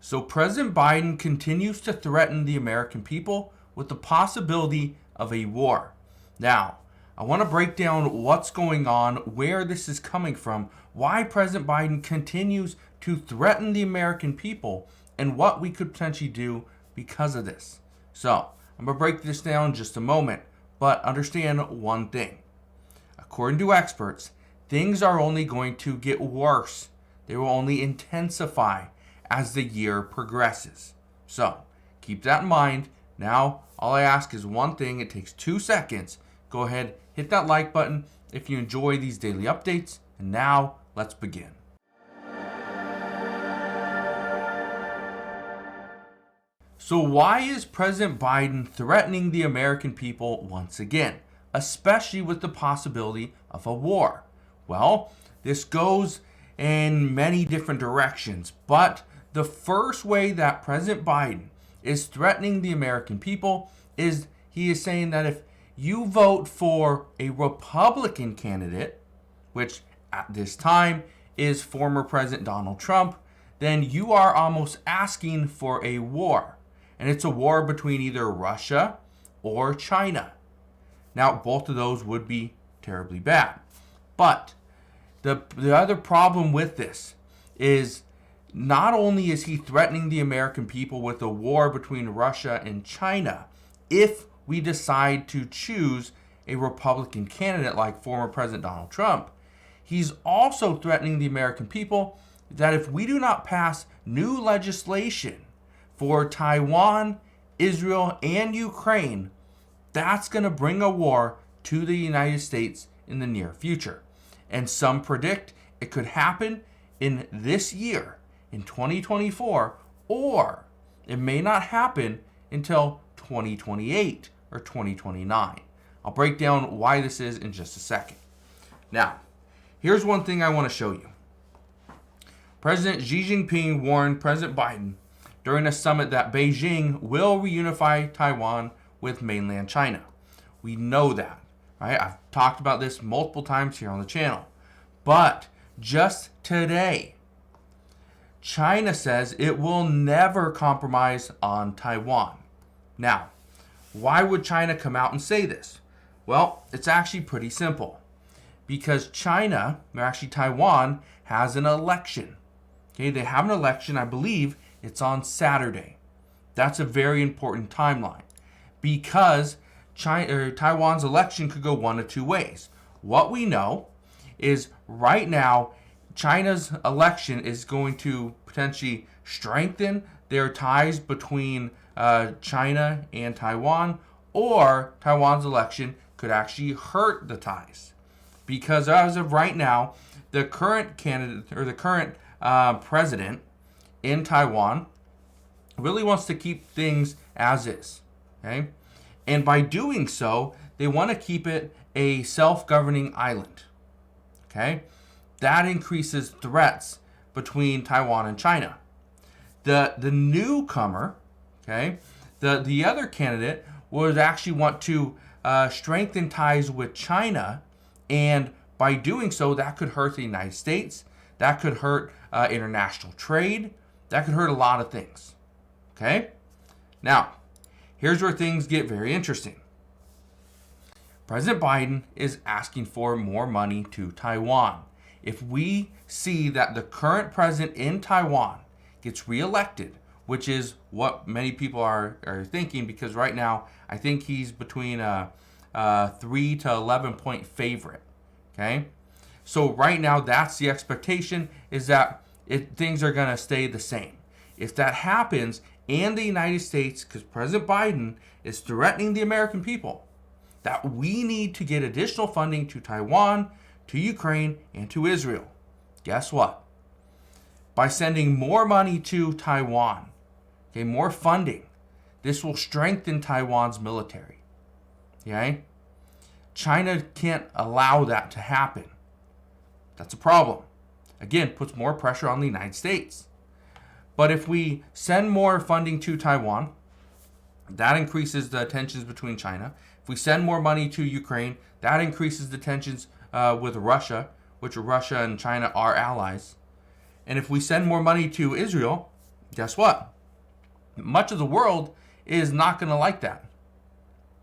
So President Biden continues to threaten the American people with the possibility of a war. Now, I want to break down what's going on, where this is coming from, why President Biden continues to threaten the American people, and what we could potentially do because of this. So, I'm going to break this down in just a moment, but understand one thing. According to experts, things are only going to get worse. They will only intensify as the year progresses. So, keep that in mind. Now, all I ask is one thing. It takes 2 seconds. Go ahead, hit that like button if you enjoy these daily updates. And now, let's begin. So why is President Biden threatening the American people once again, especially with the possibility of a war? Well, this goes in many different directions, but the first way that President Biden is threatening the American people is he is saying that if you vote for a Republican candidate, which at this time is former President Donald Trump, then you are almost asking for a war. And it's a war between either Russia or China. Now, both of those would be terribly bad. But the other problem with this is not only is he threatening the American people with a war between Russia and China, if we decide to choose a Republican candidate like former President Donald Trump, he's also threatening the American people that if we do not pass new legislation for Taiwan, Israel, and Ukraine, that's going to bring a war to the United States in the near future. And some predict it could happen in this year, in 2024, or it may not happen until 2028 or 2029. I'll break down why this is in just a second. Now, here's one thing I want to show you. President Xi Jinping warned President Biden during a summit that Beijing will reunify Taiwan with mainland China. We know that, right? I've talked about this multiple times here on the channel. But just today, China says it will never compromise on Taiwan. Now, why would China come out and say this? Well, it's actually pretty simple. Because China, or actually Taiwan, has an election. Okay, they have an election, I believe it's on Saturday. That's a very important timeline. Because Taiwan's election could go one of two ways. What we know is right now, China's election is going to potentially strengthen their ties between China and Taiwan, or Taiwan's election could actually hurt the ties. Because as of right now, the current candidate or the current president in Taiwan really wants to keep things as is. Okay? And by doing so, they want to keep it a self-governing island. Okay? That increases threats between Taiwan and China. The newcomer, okay, the other candidate would actually want to strengthen ties with China, and by doing so, that could hurt the United States. That could hurt international trade. That could hurt a lot of things. Okay? Now, here's where things get very interesting. President Biden is asking for more money to Taiwan. If we see that the current president in Taiwan gets reelected, which is what many people are thinking, because right now I think he's between a 3 to 11 point favorite. Okay? So right now that's the expectation, is that things are going to stay the same. If that happens, and the United States, because President Biden is threatening the American people, that we need to get additional funding to Taiwan, to Ukraine, and to Israel. Guess what? By sending more money to Taiwan, okay, more funding, this will strengthen Taiwan's military. Okay? China can't allow that to happen. That's a problem. Again, puts more pressure on the United States. But if we send more funding to Taiwan, that increases the tensions between China. If we send more money to Ukraine, that increases the tensions with Russia, which Russia and China are allies. And if we send more money to Israel, Guess what? Much of the world is not going to like that.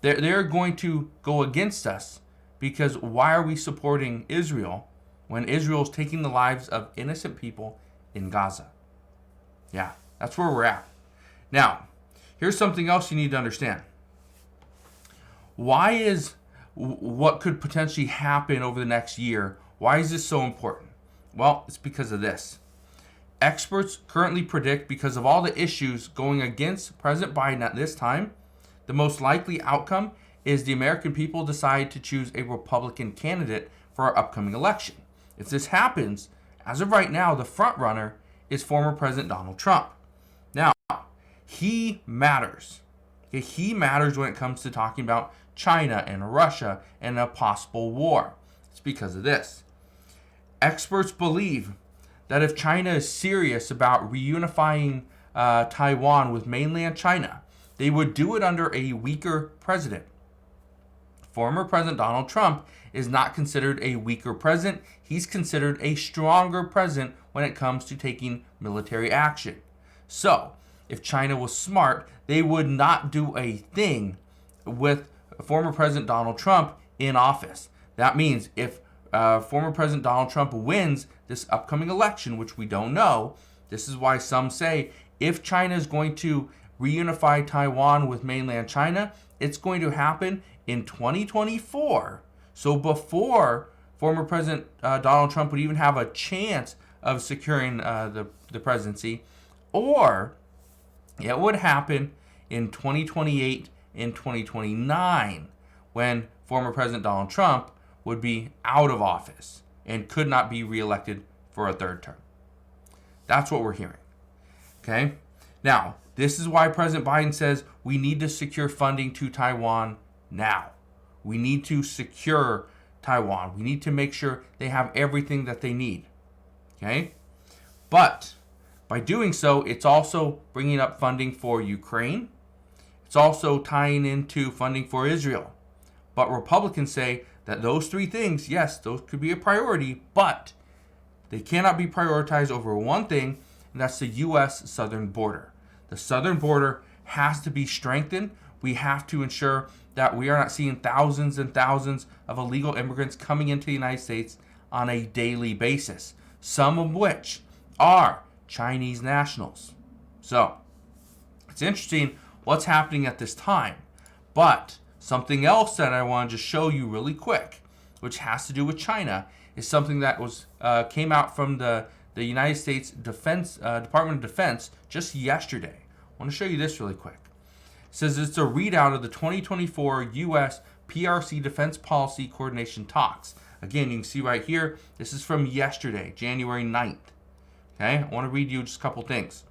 They're going to go against us, because why are we supporting Israel when Israel is taking the lives of innocent people in Gaza? Yeah, that's where we're at. Now, here's something else you need to understand. Why is what could potentially happen over the next year, why is this so important? Well, it's because of this. Experts currently predict, because of all the issues going against President Biden at this time, the most likely outcome is the American people decide to choose a Republican candidate for our upcoming election. If this happens, as of right now, the front runner is former President Donald Trump. Now, he matters. Okay, he matters when it comes to talking about China and Russia and a possible war. It's because of this. Experts believe that if China is serious about reunifying Taiwan with mainland China, they would do it under a weaker president. Former President Donald Trump is not considered a weaker president. He's considered a stronger president when it comes to taking military action. So, if China was smart, they would not do a thing with former President Donald Trump in office. That means if former President Donald Trump wins this upcoming election, which we don't know, this is why some say if China is going to reunify Taiwan with mainland China, it's going to happen in 2024. So before former President Donald Trump would even have a chance of securing the presidency, or it would happen in 2028 and 2029, when former President Donald Trump would be out of office and could not be reelected for a third term. That's what we're hearing. Okay? Now, this is why President Biden says we need to secure funding to Taiwan now. We need to secure Taiwan. We need to make sure they have everything that they need. Okay? But by doing so, it's also bringing up funding for Ukraine. It's also tying into funding for Israel. But Republicans say that those three things, yes, those could be a priority, but they cannot be prioritized over one thing, and that's the U.S. southern border. The southern border has to be strengthened. We have to ensure that we are not seeing thousands and thousands of illegal immigrants coming into the United States on a daily basis, some of which are Chinese nationals. So, it's interesting what's happening at this time. But something else that I want to just show you really quick, which has to do with China, is something that was came out from the United States Department of Defense just yesterday. I want to show you this really quick. It says it's a readout of the 2024 U.S. PRC Defense Policy Coordination Talks. Again, you can see right here, this is from yesterday, January 9th. Okay, I want to read you just a couple things.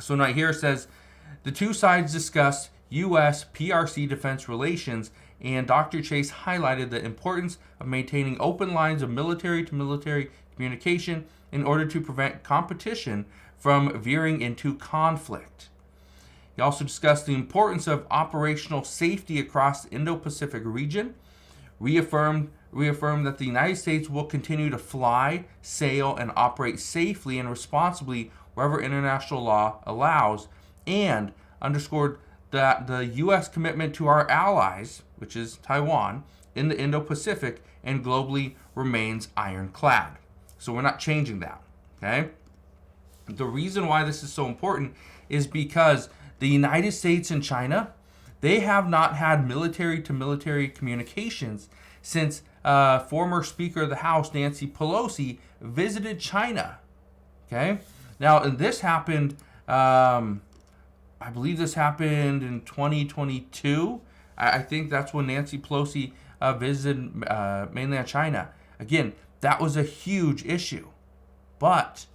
So right here it says, the two sides discussed U.S. PRC defense relations, and Dr. Chase highlighted the importance of maintaining open lines of military-to-military communication in order to prevent competition from veering into conflict. He also discussed the importance of operational safety across the Indo-Pacific region, reaffirmed that the United States will continue to fly, sail, and operate safely and responsibly wherever international law allows, and underscored that the U.S. commitment to our allies, which is Taiwan, in the Indo-Pacific and globally remains ironclad. So we're not changing that, okay? The reason why this is so important is because the United States and China, they have not had military-to-military communications since former Speaker of the House, Nancy Pelosi, visited China, okay? Now, this happened, I believe this happened in 2022. I think that's when Nancy Pelosi visited mainland China. Again, that was a huge issue, but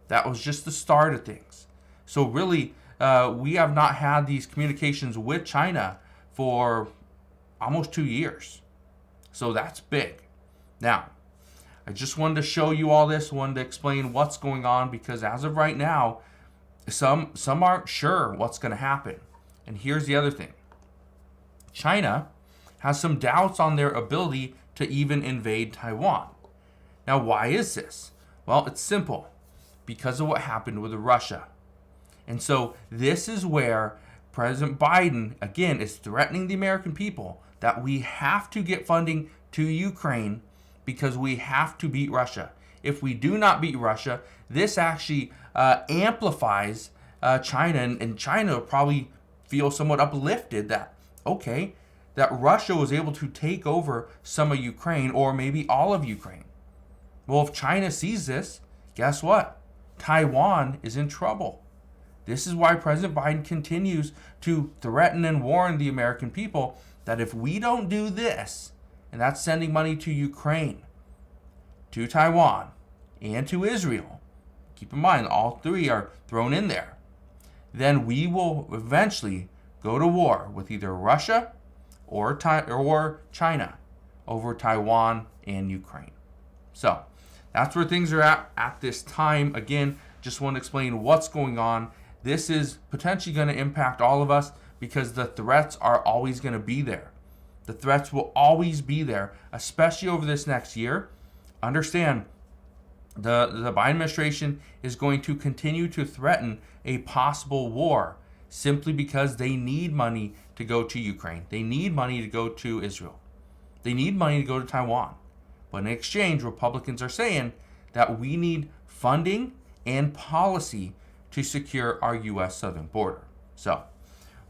that was just the start of things. So really, we have not had these communications with China for almost 2 years. So that's big. Now, I just wanted to show you all this, wanted to explain what's going on, because as of right now, some aren't sure what's going to happen. And here's the other thing. China has some doubts on their ability to even invade Taiwan. Now, why is this? Well, it's simple. Because of what happened with Russia. And so this is where President Biden, again, is threatening the American people that we have to get funding to Ukraine because we have to beat Russia. If we do not beat Russia, this actually amplifies China, and China will probably feel somewhat uplifted that, okay, that Russia was able to take over some of Ukraine or maybe all of Ukraine. Well, if China sees this, guess what? Taiwan is in trouble. This is why President Biden continues to threaten and warn the American people that if we don't do this, and that's sending money to Ukraine, to Taiwan, and to Israel, keep in mind all three are thrown in there, then we will eventually go to war with either Russia or China over Taiwan and Ukraine. So that's where things are at this time. Again, just want to explain what's going on. This is potentially going to impact all of us because the threats are always going to be there. The threats will always be there, especially over this next year. Understand, the Biden administration is going to continue to threaten a possible war simply because they need money to go to Ukraine. They need money to go to Israel. They need money to go to Taiwan. But in exchange, Republicans are saying that we need funding and policy to secure our U.S. southern border. So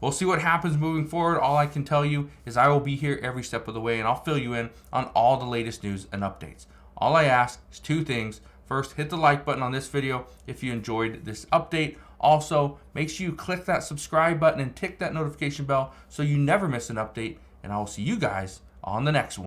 we'll see what happens moving forward. All I can tell you is I will be here every step of the way, and I'll fill you in on all the latest news and updates. All I ask is two things. First, hit the like button on this video if you enjoyed this update. Also, make sure you click that subscribe button and tick that notification bell so you never miss an update, and I will see you guys on the next one.